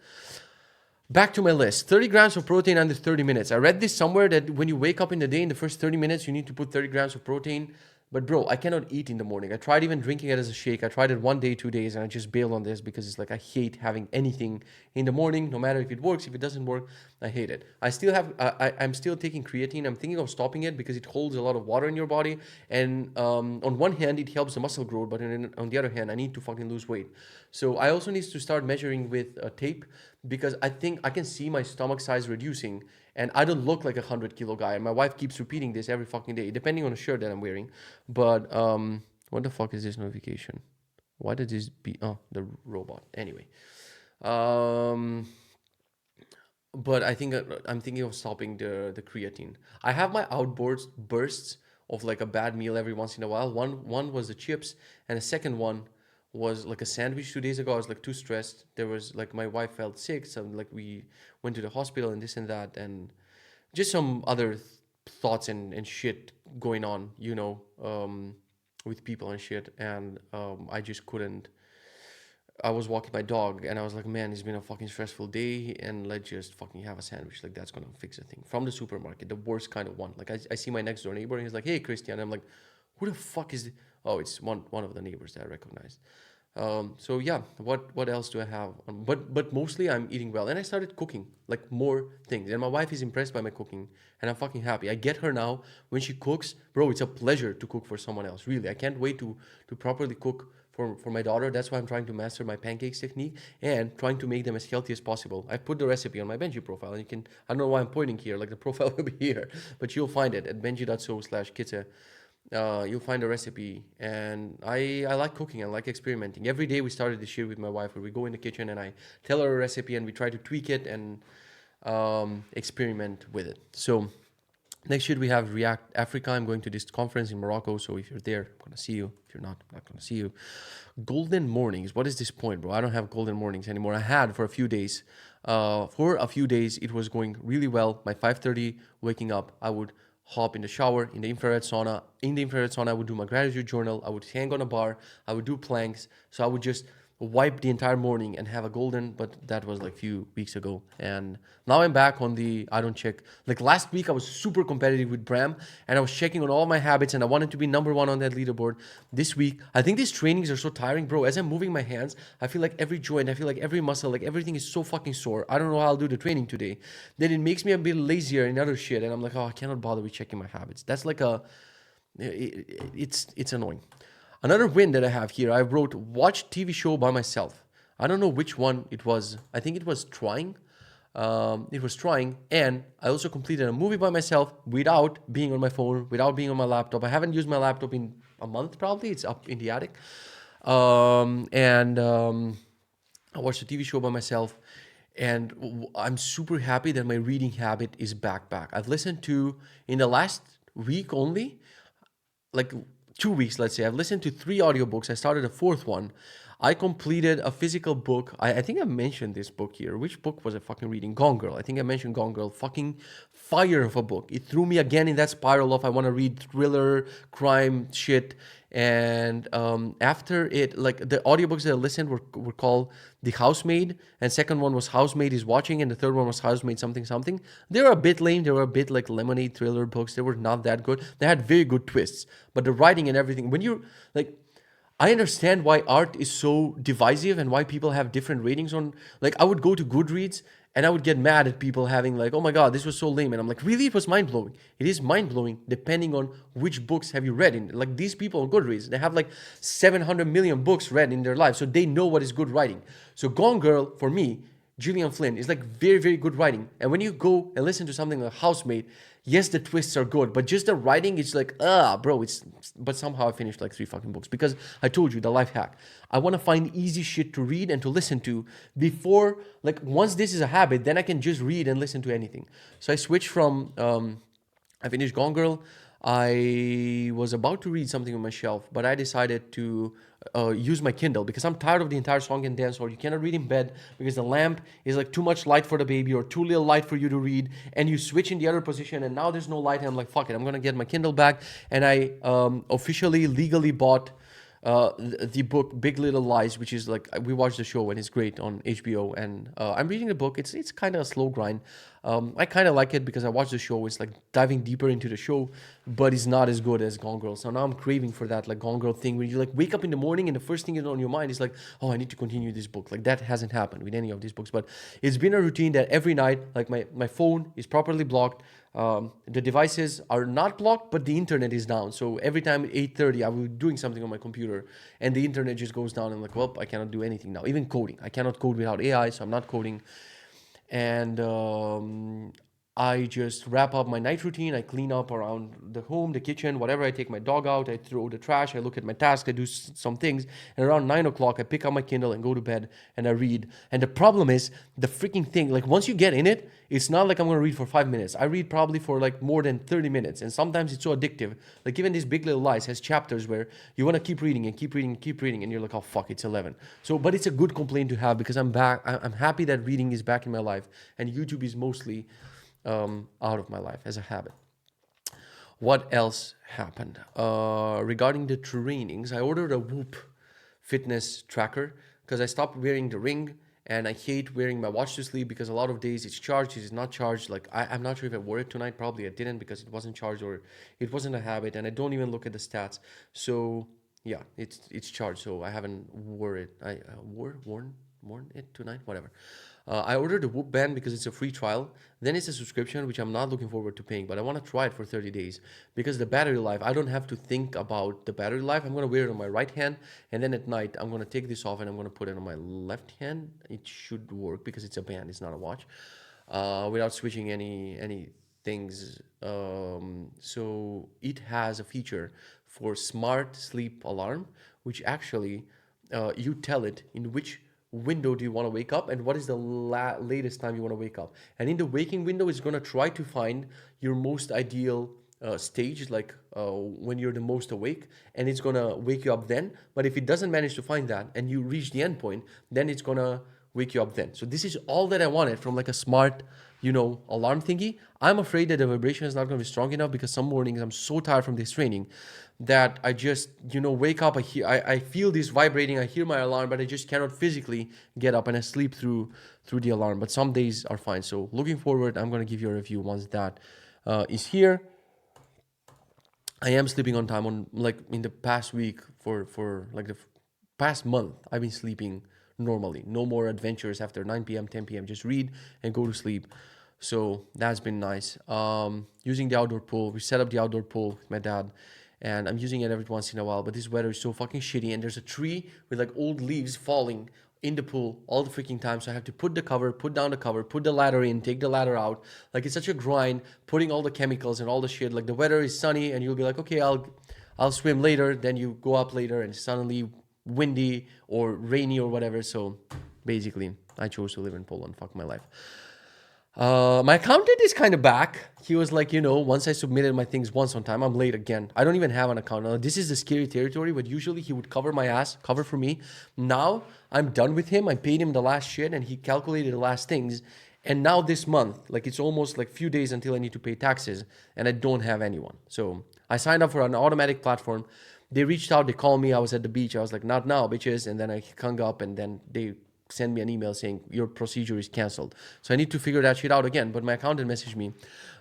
Back to my list. 30 grams of protein under 30 minutes. I read this somewhere that when you wake up in the day, in the first 30 minutes, you need to put 30 grams of protein. But bro, I cannot eat in the morning. I tried even drinking it as a shake. I tried it 1 day, 2 days, and I just bailed on this because it's like I hate having anything in the morning, no matter if it works, if it doesn't work, I hate it. I'm still taking creatine. I'm thinking of stopping it because it holds a lot of water in your body. And on one hand, it helps the muscle growth, but on the other hand, I need to fucking lose weight. So I also need to start measuring with tape because I think I can see my stomach size reducing. And I don't look like a 100-kilo guy. And my wife keeps repeating this every fucking day, depending on the shirt that I'm wearing. But What the fuck is this notification? Why did this be? Oh, the robot. Anyway. Um, but I think I'm thinking of stopping the creatine. I have my outbursts bursts of like a bad meal every once in a while. One was the chips, and the second one was like a sandwich 2 days ago. I was like too stressed. There was like my wife felt sick, so like we went to the hospital and this and that, and just some other thoughts and shit going on, with people and shit, and I just couldn't. I was walking my dog and I was like, man, it's been a fucking stressful day and let's just fucking have a sandwich. Like, that's gonna fix the thing. From the supermarket, the worst kind of one. Like, I see my next door neighbor and he's like, hey, Christian. I'm like, who the fuck is it? Oh, it's one of the neighbors that I recognized. So yeah, what else do I have? But mostly I'm eating well, and I started cooking like more things, and my wife is impressed by my cooking, and I'm fucking happy. I get her now when she cooks, bro. It's a pleasure to cook for someone else. Really, I can't wait to properly cook for my daughter. That's why I'm trying to master my pancakes technique and trying to make them as healthy as possible. I put the recipe on my Benji profile, and you can. I don't know why I'm pointing here. Like the profile will be here, but you'll find it at benji.so/kitze. You'll find a recipe, and I like cooking. I like experimenting. Every day we started this year with my wife, where we go in the kitchen and I tell her a recipe and we try to tweak it and experiment with it. So next year we have React Africa. I'm going to this conference in Morocco, so if you're there, I'm gonna see you. If you're not, I'm not gonna see you. Golden mornings. What is this point, bro? I don't have golden mornings anymore. I had for a few days. It was going really well. My 5:30 waking up, I would hop in the shower, in the infrared sauna. In the infrared sauna, I would do my gratitude journal. I would hang on a bar. I would do planks. So I would just wipe the entire morning and have a golden, but that was like a few weeks ago. And now I'm back on the I don't check. Like last week, I was super competitive with Bram and I was checking on all my habits and I wanted to be number one on that leaderboard. This week, I think these trainings are so tiring, bro. As I'm moving my hands, I feel like every joint, I feel like every muscle, like everything is so fucking sore. I don't know how I'll do the training today. Then it makes me a bit lazier in other shit. And I'm like, oh, I cannot bother with checking my habits. That's like it's annoying. Another win that I have here, I wrote watch TV show by myself. I don't know which one it was. I think it was Trying. It was Trying, and I also completed a movie by myself without being on my phone, without being on my laptop. I haven't used my laptop in a month probably. It's up in the attic. And I watched a TV show by myself, and I'm super happy that my reading habit is back. I've listened to in the last week only, like 2 weeks, let's say, I've listened to 3 audiobooks. I started a fourth one. I completed a physical book. I think I mentioned this book here. Which book was I fucking reading? Gone Girl. I think I mentioned Gone Girl. Fucking fire of a book. It threw me again in that spiral of I want to read thriller, crime shit. And after it, like the audiobooks that I listened were called The Housemaid, and second one was Housemaid is Watching, and the third one was Housemaid something something. They were a bit lame. They were a bit like lemonade thriller books. They were not that good. They had very good twists, but the writing and everything. When you like, I understand why art is so divisive and why people have different ratings on. Like, I would go to Goodreads and I would get mad at people having like, oh my god, this was so lame, and I'm like, really, it was mind blowing. It is mind blowing depending on which books have you read in. Like these people on Goodreads, they have like 700 million books read in their life, so they know what is good writing. So Gone Girl for me, Gillian Flynn, is like very, very good writing. And when you go and listen to something like Housemaid, yes, the twists are good, but just the writing is like, bro, it's. But somehow I finished like 3 fucking books because I told you the life hack. I want to find easy shit to read and to listen to before, like, once this is a habit, then I can just read and listen to anything. So I switched from, I finished Gone Girl. I was about to read something on my shelf, but I decided to use my Kindle because I'm tired of the entire song and dance, or you cannot read in bed because the lamp is like too much light for the baby or too little light for you to read, and you switch in the other position and now there's no light, and I'm like, fuck it, I'm gonna get my Kindle back. And I officially, legally bought the book Big Little Lies, which is like, we watched the show and it's great on HBO, and I'm reading the book. It's kind of a slow grind. I kind of like it because I watched the show. It's like diving deeper into the show, but it's not as good as Gone Girl. So now I'm craving for that like Gone Girl thing where you like wake up in the morning and the first thing is on your mind is like, oh, I need to continue this book. Like that hasn't happened with any of these books, but it's been a routine that every night, like my phone is properly blocked. The devices are not blocked, but the internet is down. So every time at 8:30, I will be doing something on my computer and the internet just goes down. And I'm like, well, I cannot do anything now. Even coding. I cannot code without AI, so I'm not coding. And I just wrap up my night routine. I clean up around the home, the kitchen, whatever. I take my dog out. I throw the trash. I look at my task. I do some things. And around 9 o'clock, I pick up my Kindle and go to bed and I read. And the problem is the freaking thing. Like once you get in it, it's not like I'm gonna read for 5 minutes. I read probably for like more than 30 minutes. And sometimes it's so addictive. Like even this Big Little Lies has chapters where you wanna keep reading and keep reading and keep reading, and you're like, oh fuck, it's 11. So, but it's a good complaint to have because I'm back. I'm happy that reading is back in my life, and YouTube is mostly out of my life as a habit. What else happened? Regarding the trainings, I ordered a Whoop fitness tracker because I stopped wearing the ring and I hate wearing my watch to sleep because a lot of days it's charged, it's not charged. Like I'm not sure if I wore it tonight. Probably I didn't because it wasn't charged or it wasn't a habit, and I don't even look at the stats. So yeah, it's charged. So I haven't wore it. I worn it tonight. Whatever. I ordered the Whoop band because it's a free trial. Then it's a subscription, which I'm not looking forward to paying, but I want to try it for 30 days because the battery life, I don't have to think about the battery life. I'm going to wear it on my right hand, and then at night, I'm going to take this off and I'm going to put it on my left hand. It should work because it's a band, it's not a watch, without switching any things. So it has a feature for smart sleep alarm, which actually you tell it in which window do you want to wake up and what is the latest time you want to wake up, and in the waking window it's going to try to find your most ideal stage, like when you're the most awake, and it's going to wake you up then. But if it doesn't manage to find that and you reach the end point, then it's going to wake you up then. So this is all that I wanted from like a smart, alarm thingy. I'm afraid that the vibration is not going to be strong enough because some mornings I'm so tired from this training that I just, wake up. I feel this vibrating. I hear my alarm, but I just cannot physically get up, and I sleep through the alarm. But some days are fine. So looking forward, I'm going to give you a review once that is here. I am sleeping on time. On like in the past week for like the past month, I've been sleeping normally. No more adventures after 9 p.m., 10 p.m. Just read and go to sleep. So that's been nice. Using the outdoor pool. We set up the outdoor pool with my dad, and I'm using it every once in a while. But this weather is so fucking shitty, and there's a tree with like old leaves falling in the pool all the freaking time. So I have to put down the cover, put the ladder in, take the ladder out. Like it's such a grind, putting all the chemicals and all the shit. Like the weather is sunny, and you'll be like, okay, I'll swim later. Then you go up later, and suddenly windy or rainy or whatever. So basically, I chose to live in Poland. Fuck my life. My accountant is kind of back. He was like, once I submitted my things once on time, I'm late again. I don't even have an accountant. This is the scary territory, but usually he would cover my ass, cover for me. Now I'm done with him. I paid him the last shit and he calculated the last things. And now this month, like it's almost like few days until I need to pay taxes and I don't have anyone. So I signed up for an automatic platform. They reached out, they called me. I was at the beach. I was like, not now, bitches. And then I hung up, and then they send me an email saying your procedure is canceled. So I need to figure that shit out again. But my accountant messaged me,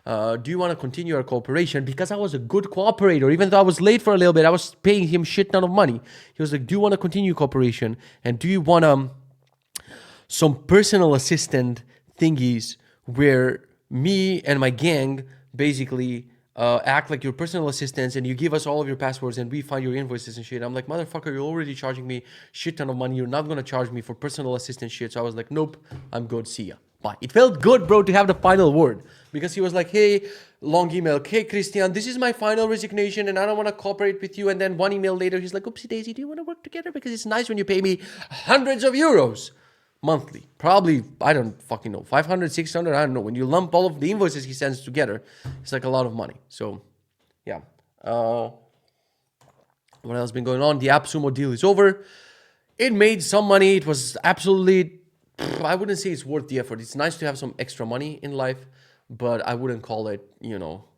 do you want to continue our cooperation? Because I was a good cooperator. Even though I was late for a little bit, I was paying him shit ton of money. He was like, do you want to continue cooperation? And do you want some personal assistant thingies where me and my gang basically act like your personal assistants, and you give us all of your passwords and we find your invoices and shit. I'm like, motherfucker, you're already charging me shit ton of money. You're not gonna charge me for personal assistant shit. So I was like, nope, I'm good, see ya. But it felt good, bro, to have the final word, because he was like, hey, long email, hey, Christian, this is my final resignation and I don't want to cooperate with you. And then one email later, he's like, oopsie daisy, do you want to work together? Because it's nice when you pay me hundreds of euros monthly. Probably, I don't fucking know, 500, 600, I don't know. When you lump all of the invoices he sends together, it's like a lot of money. So, yeah. What else been going on? The AppSumo deal is over. It made some money. It was absolutely, I wouldn't say it's worth the effort. It's nice to have some extra money in life, but I wouldn't call it,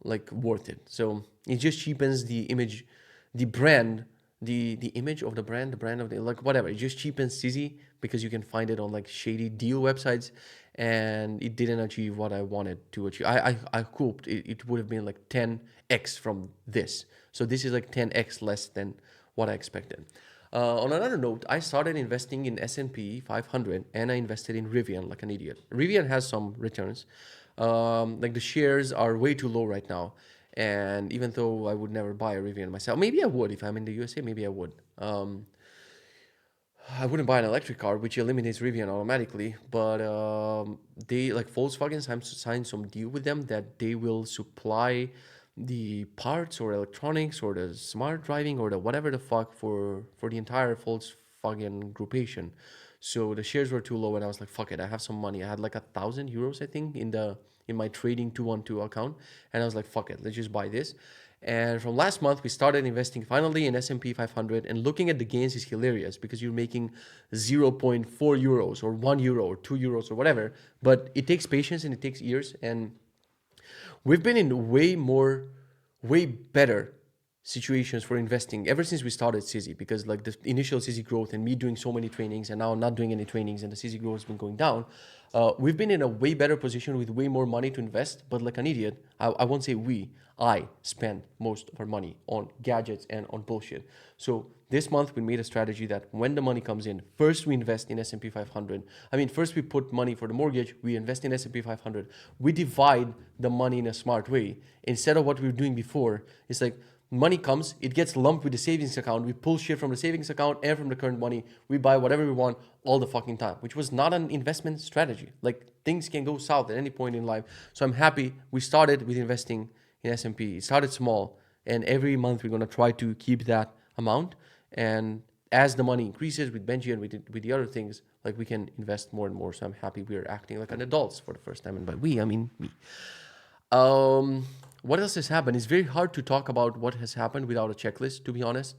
like worth it. So it just cheapens the image, the brand, the image of the brand of the, like, whatever. It just cheapens Sizzy because you can find it on like shady deal websites, and it didn't achieve what I wanted to achieve. I hoped it would have been like 10x from this. So this is like 10x less than what I expected. On another note, I started investing in S&P 500 and I invested in Rivian like an idiot. Rivian has some returns. Like the shares are way too low right now. And even though I would never buy a Rivian myself, maybe I would if I'm in the USA, maybe I would. I wouldn't buy an electric car, which eliminates Rivian automatically. But they like Volkswagen signed some deal with them that they will supply the parts or electronics or the smart driving or the whatever the fuck for the entire Volkswagen groupation. So the shares were too low, and I was like, "Fuck it, I have some money." I had like €1,000, I think, in my trading 212 account, and I was like, "Fuck it, let's just buy this." And from last month, we started investing finally in S&P 500, and looking at the gains is hilarious because you're making zero point 0.4 euros or €1 or €2 or whatever. But it takes patience and it takes years, and we've been in way better situations for investing ever since we started CZ, because like the initial CZ growth and me doing so many trainings and now not doing any trainings and the CZ growth has been going down. We've been in a way better position with way more money to invest, but like an idiot, I won't say I spend most of our money on gadgets and on bullshit. So this month we made a strategy that when the money comes in, first we invest in S&P 500. I mean, first we put money for the mortgage, we invest in S&P 500. We divide the money in a smart way. Instead of what we were doing before, it's like money comes, it gets lumped with the savings account. We pull shit from the savings account and from the current money. We buy whatever we want all the fucking time, which was not an investment strategy. Like things can go south at any point in life. So I'm happy we started with investing in S&P. It started small, and every month we're going to try to keep that amount. And as the money increases with Benji and with the other things, like we can invest more and more. So I'm happy we're acting like an adults for the first time. And by we, I mean me. What else has happened? It's very hard to talk about what has happened without a checklist, to be honest.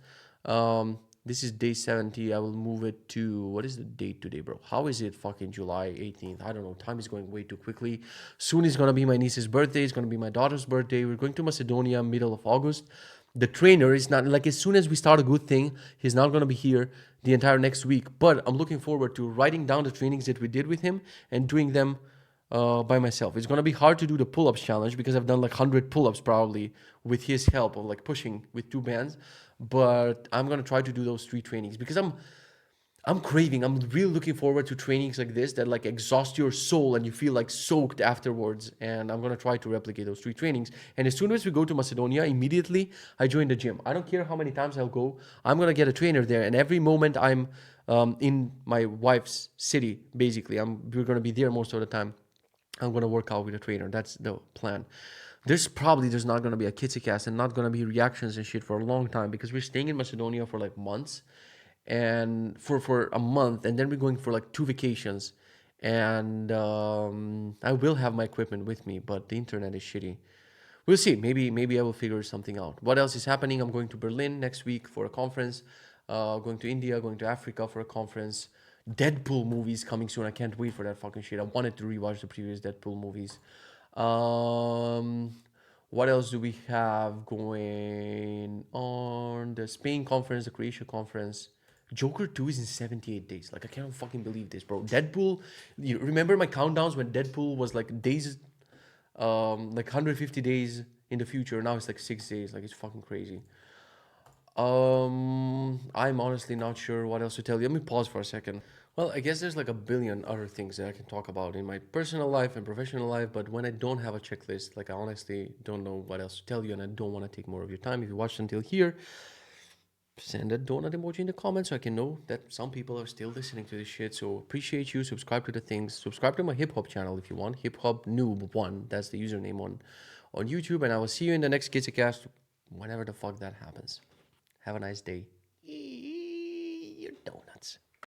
This is day 70. I will move it to, what is the date today, bro? How is it fucking July 18th? I don't know. Time is going way too quickly. Soon is going to be my niece's birthday. It's going to be my daughter's birthday. We're going to Macedonia middle of August. The trainer is not, like, as soon as we start a good thing, he's not going to be here the entire next week. But I'm looking forward to writing down the trainings that we did with him and doing them by myself. It's gonna be hard to do the pull-ups challenge because I've done like 100 pull-ups probably with his help of like pushing with two bands. But I'm gonna try to do those three trainings because I'm really looking forward to trainings like this that like exhaust your soul and you feel like soaked afterwards. And I'm gonna try to replicate those three trainings. And as soon as we go to Macedonia, immediately I join the gym. I don't care how many times I'll go. I'm gonna get a trainer there, and every moment I'm in my wife's city, basically, we're gonna be there most of the time. I'm gonna work out with a trainer. That's the plan. There's not gonna be a Kitzecast and not gonna be reactions and shit for a long time because we're staying in Macedonia for like months, and for a month, and then we're going for like 2 vacations, and I will have my equipment with me, but the internet is shitty. We'll see. Maybe I will figure something out. What else is happening? I'm going to Berlin next week for a conference. Going to India, going to Africa for a conference. Deadpool movies coming soon. I can't wait for that fucking shit. I wanted to rewatch the previous Deadpool movies. Um, what else do we have going on? The Spain conference, the Croatia conference. Joker 2 is in 78 days. Like, I can't fucking believe this, bro. Deadpool, you remember my countdowns when Deadpool was like days, like 150 days in the future. Now it's like 6 days. Like, it's fucking crazy. I'm honestly not sure what else to tell you. Let me pause for a second. Well, I guess there's like a billion other things that I can talk about in my personal life and professional life, but when I don't have a checklist, like I honestly don't know what else to tell you, and I don't want to take more of your time. If you watched until here, send a donut emoji in the comments so I can know that some people are still listening to this shit. So appreciate you. Subscribe to the things. Subscribe to my hip hop channel if you want. Hip hop noob one. That's the username on YouTube. And I will see you in the next Kitzecast whenever the fuck that happens. Have a nice day. Eat your donuts.